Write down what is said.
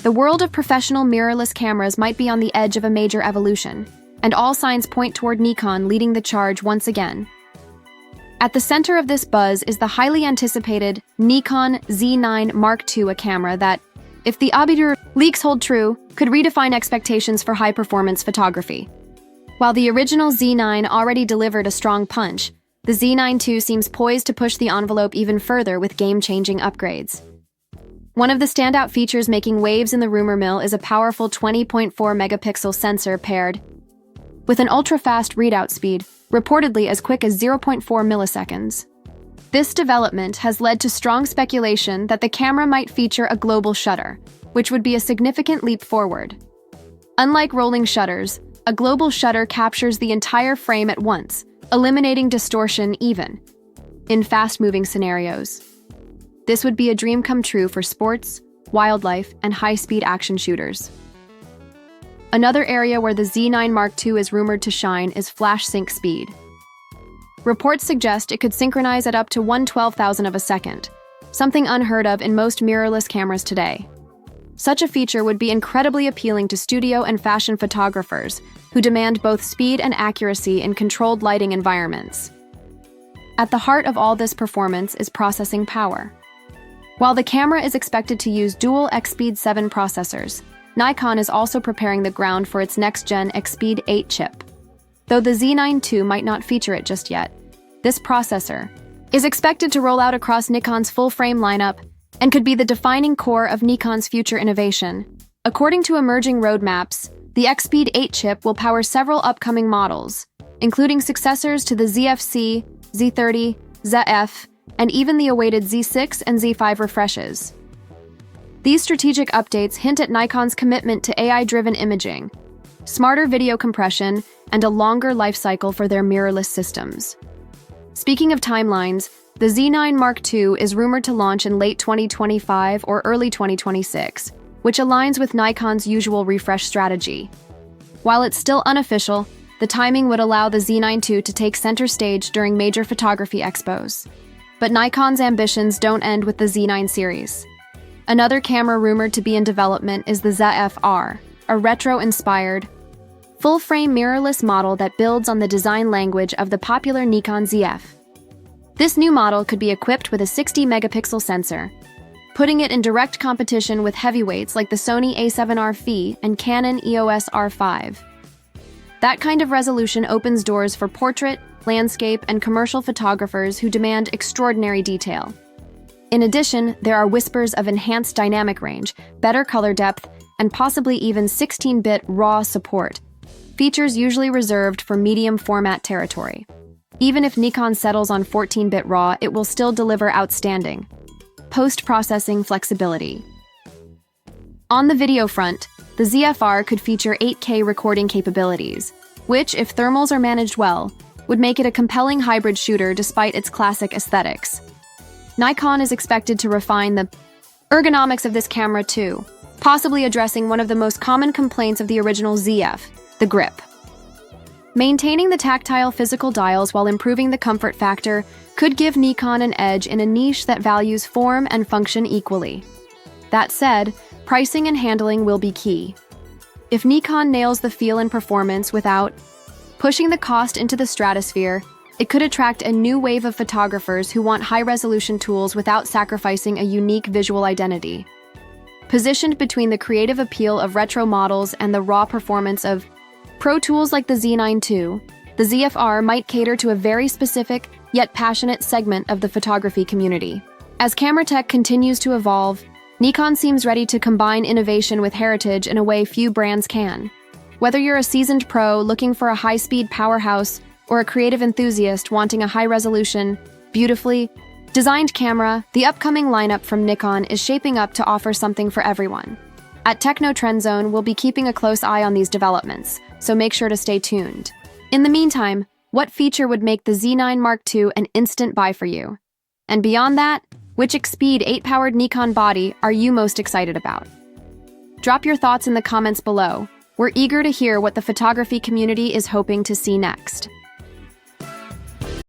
The world of professional mirrorless cameras might be on the edge of a major evolution, and all signs point toward Nikon leading the charge once again. At the center of this buzz is the highly anticipated Nikon Z9 Mark2, a camera that, if the obscure leaks hold true, could redefine expectations for high-performance photography. While the original Z9 already delivered a strong punch, the Z9 II seems poised to push the envelope even further with game-changing upgrades. One of the standout features making waves in the rumor mill is a powerful 20.4-megapixel sensor paired with an ultra-fast readout speed, reportedly as quick as 0.4 milliseconds. This development has led to strong speculation that the camera might feature a global shutter, which would be a significant leap forward. Unlike rolling shutters, a global shutter captures the entire frame at once, eliminating distortion even in fast-moving scenarios. This would be a dream come true for sports, wildlife, and high-speed action shooters. Another area where the Z9 Mark II is rumored to shine is flash sync speed. Reports suggest it could synchronize at up to 1/12,000th of a second, something unheard of in most mirrorless cameras today. Such a feature would be incredibly appealing to studio and fashion photographers who demand both speed and accuracy in controlled lighting environments. At the heart of all this performance is processing power. While the camera is expected to use dual X-Speed 7 processors, Nikon is also preparing the ground for its next-gen X-Speed 8 chip. Though the Z9 II might not feature it just yet, this processor is expected to roll out across Nikon's full-frame lineup and could be the defining core of Nikon's future innovation. According to emerging roadmaps, the X-Speed 8 chip will power several upcoming models, including successors to the ZFC, Z30, ZF, and even the awaited Z6 and Z5 refreshes. These strategic updates hint at Nikon's commitment to AI-driven imaging, smarter video compression, and a longer life cycle for their mirrorless systems. Speaking of timelines, the Z9 Mark II is rumored to launch in late 2025 or early 2026, which aligns with Nikon's usual refresh strategy. While it's still unofficial, the timing would allow the Z9 II to take center stage during major photography expos. But Nikon's ambitions don't end with the Z9 series. Another camera rumored to be in development is the ZF-R, a retro-inspired, full-frame mirrorless model that builds on the design language of the popular Nikon ZF. This new model could be equipped with a 60-megapixel sensor, putting it in direct competition with heavyweights like the Sony A7R FE and Canon EOS R5. That kind of resolution opens doors for portrait, landscape, and commercial photographers who demand extraordinary detail. In addition, there are whispers of enhanced dynamic range, better color depth, and possibly even 16-bit RAW support, features usually reserved for medium format territory. Even if Nikon settles on 14-bit RAW, it will still deliver outstanding post-processing flexibility. On the video front, the ZF-R could feature 8K recording capabilities, which, if thermals are managed well, would make it a compelling hybrid shooter despite its classic aesthetics. Nikon is expected to refine the ergonomics of this camera too, possibly addressing one of the most common complaints of the original ZF, the grip. Maintaining the tactile physical dials while improving the comfort factor could give Nikon an edge in a niche that values form and function equally. That said, pricing and handling will be key. If Nikon nails the feel and performance without pushing the cost into the stratosphere, it could attract a new wave of photographers who want high-resolution tools without sacrificing a unique visual identity. Positioned between the creative appeal of retro models and the raw performance of pro tools like the Z9 II, the ZF-R might cater to a very specific, yet passionate segment of the photography community. As camera tech continues to evolve, Nikon seems ready to combine innovation with heritage in a way few brands can. Whether you're a seasoned pro looking for a high-speed powerhouse or a creative enthusiast wanting a high-resolution, beautifully designed camera, the upcoming lineup from Nikon is shaping up to offer something for everyone. At Techno Trend Zone, we'll be keeping a close eye on these developments, so make sure to stay tuned. In the meantime, what feature would make the Z9 Mark II an instant buy for you? And beyond that, which X-Speed 8-powered Nikon body are you most excited about? Drop your thoughts in the comments below. We're eager to hear what the photography community is hoping to see next.